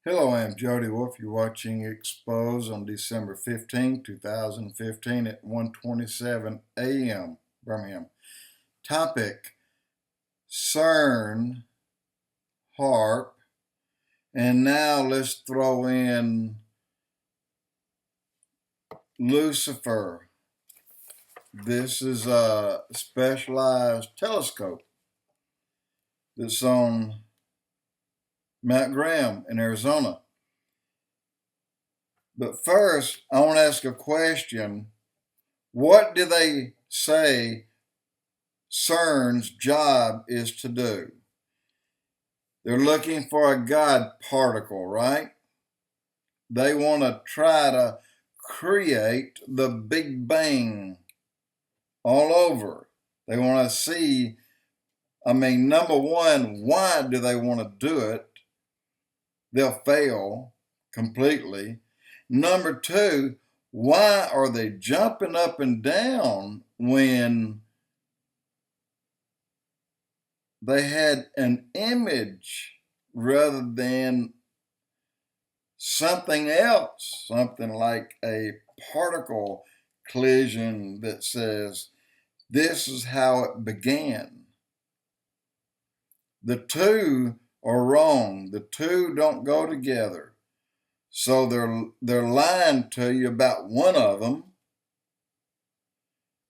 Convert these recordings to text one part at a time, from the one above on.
Hello, I'm Jody Wolf. You're watching Expoz on December 15, 2015 at 1:27 a.m. Birmingham. Topic, CERN, Haarp, and now let's throw in Lucifer. This is a specialized telescope that's on Mount Graham in Arizona. But first, I want to ask a question. What do they say CERN's job is to do? They're looking for a God particle, right? They want to try to create the Big Bang all over. They want to see, number one, why do they want to do it? They'll fail completely. Number two, why are they jumping up and down when they had an image rather than something else, something like a particle collision that says this is how it began? The two are wrong. The two don't go together. So they're lying to you about one of them.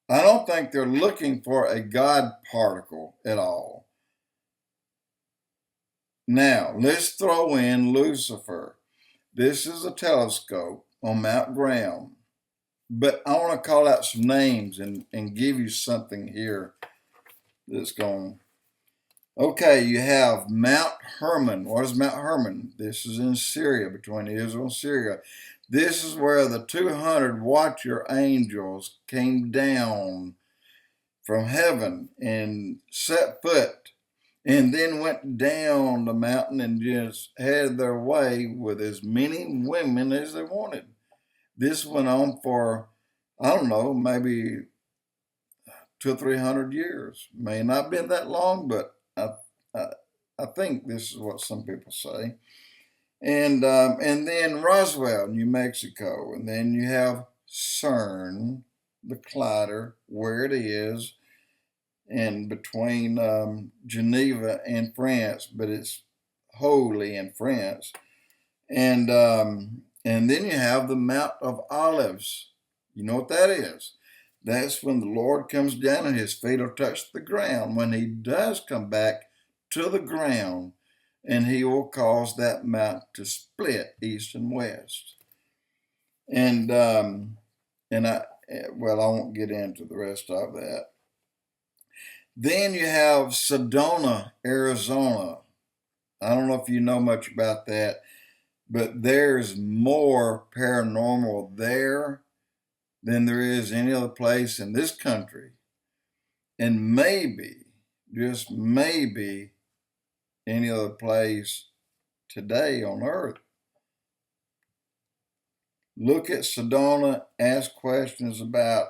I don't think they're looking for a God particle at all. Now, let's throw in Lucifer. This is a telescope on Mount Graham. But I want to call out some names and give you something here that's going. Okay, you have Mount Hermon. What is Mount Hermon? This is in Syria, between Israel and Syria. This is where the 200 watcher angels came down from heaven and set foot and then went down the mountain and just had their way with as many women as they wanted. This went on for, I don't know, maybe 200 or 300 years. May not have been that long, but I think this is what some people say. And then Roswell, New Mexico, and then you have CERN, the collider, where it is, and between Geneva and France, but it's wholly in France. And then you have the Mount of Olives. You know what that is? That's when the Lord comes down and his feet will touch the ground. When he does come back to the ground, and he will cause that mount to split east and west. And I won't get into the rest of that. Then you have Sedona, Arizona. I don't know if you know much about that, but there's more paranormal there than there is any other place in this country. And maybe, just maybe, any other place today on earth. Look at Sedona, ask questions about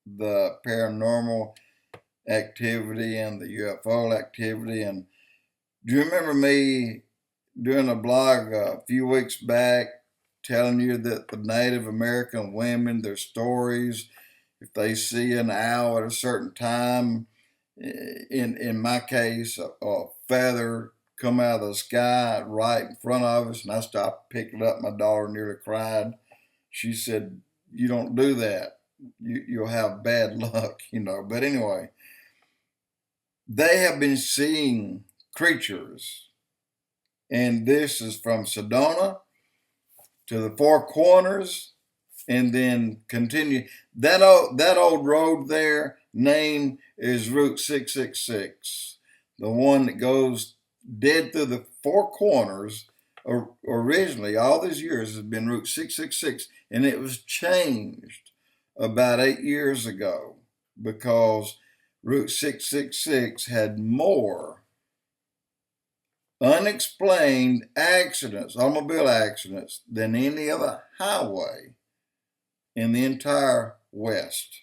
the paranormal activity and the UFO activity. And do you remember me doing a blog a few weeks back telling you that the Native American women, their stories, if they see an owl at a certain time, in my case, a feather come out of the sky right in front of us, and I stopped, picked it up. My daughter nearly cried. She said, "You don't do that. You'll have bad luck," But anyway, they have been seeing creatures, and this is from Sedona to the Four Corners, and then continue. That old road there, name is Route 666, the one that goes dead through the Four Corners. Originally, all these years, has been Route 666, and it was changed about 8 years ago because Route 666 had more unexplained accidents, automobile accidents, than any other highway in the entire West.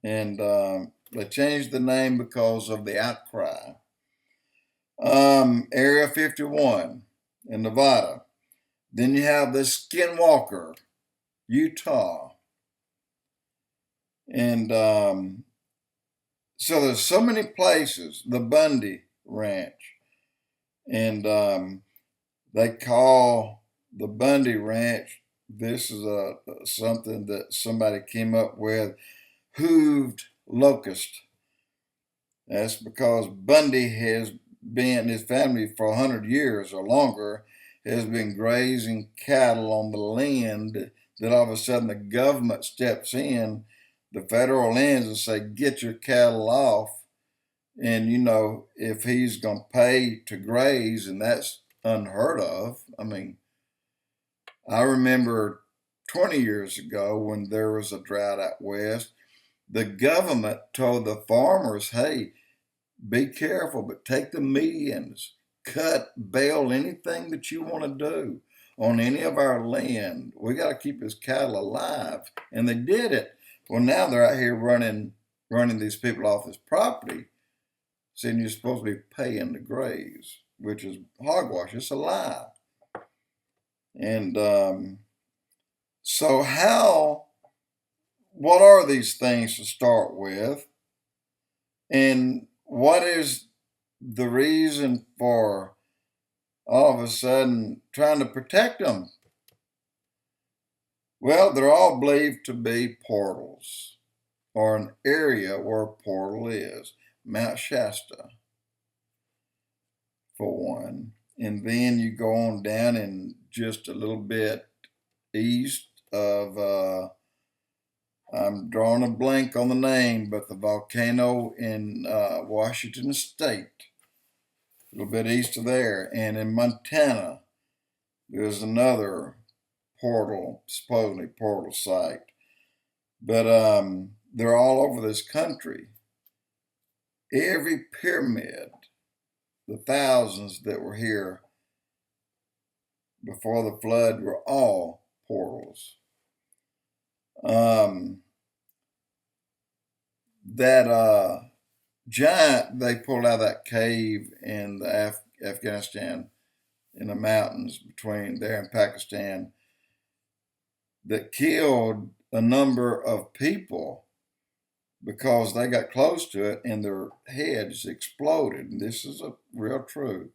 And they changed the name because of the outcry. Area 51. in Nevada. Then you have the Skinwalker, Utah. And so there's so many places, the Bundy Ranch. And they call the Bundy Ranch, this is something that somebody came up with, hooved locust. That's because Bundy has been, his family for 100 years or longer, has been grazing cattle on the land that all of a sudden the government steps in, the federal lands, and say, get your cattle off. And, you know, if he's going to pay to graze, and that's unheard of. I mean, I remember 20 years ago when there was a drought out west, the government told the farmers, hey, be careful, but take the medians, cut, bale, anything that you want to do on any of our land. We got to keep his cattle alive. And they did it. Well, now they're out here running these people off his property, saying you're supposed to be paying to graze, which is hogwash. It's a lie. And so what are these things to start with? And what is the reason for all of a sudden trying to protect them? Well, they're all believed to be portals, or an area where a portal is. Mount Shasta, for one. And then you go on down and just a little bit east of, I'm drawing a blank on the name, but the volcano in Washington State, a little bit east of there. And in Montana, there's another portal, supposedly portal site. But they're all over this country. Every pyramid, the thousands that were here before the flood, were all portals. That giant they pulled out of that cave in the Afghanistan, in the mountains between there and Pakistan, that killed a number of people because they got close to it and their heads exploded. And this is a real truth.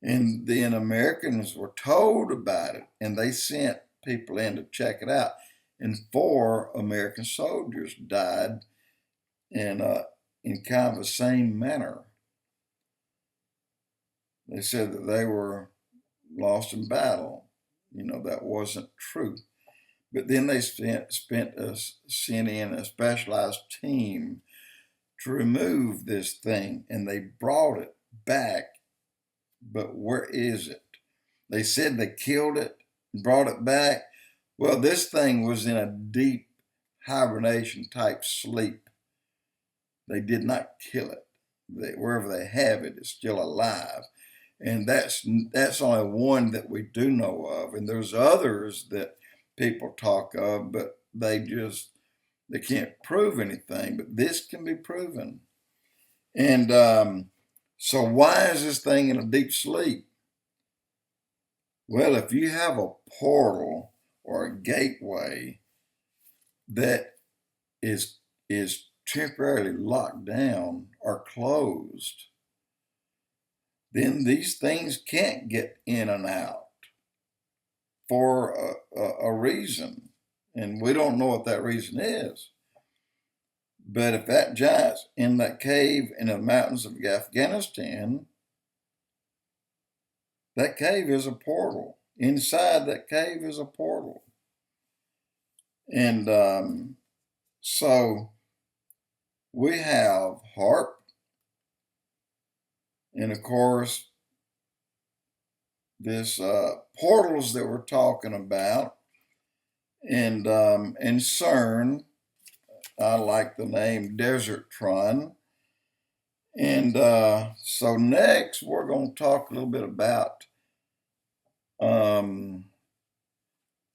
And then Americans were told about it, and they sent people in to check it out. And 4 American soldiers died in kind of the same manner. They said that they were lost in battle. You know, that wasn't true. But then they sent in a specialized team to remove this thing, and they brought it back. But where is it? They said they killed it, brought it back. Well, this thing was in a deep hibernation type sleep. They did not kill it. Wherever they have it, it's still alive. And that's only one that we do know of. And there's others that people talk of, but they can't prove anything. But this can be proven. And so why is this thing in a deep sleep? Well, if you have a portal or a gateway that is temporarily locked down or closed, then these things can't get in and out for a reason. And we don't know what that reason is. But if that giant's in that cave in the mountains of Afghanistan, that cave is a portal. Inside that cave is a portal. And so we have Haarp, and of course, this portals that we're talking about, and CERN. I like the name Desertron. And so next we're going to talk a little bit about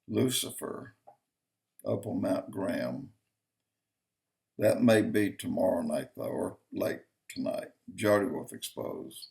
Lucifer up on Mount Graham. That may be tomorrow night, though, or late tonight. Jody with Expoz.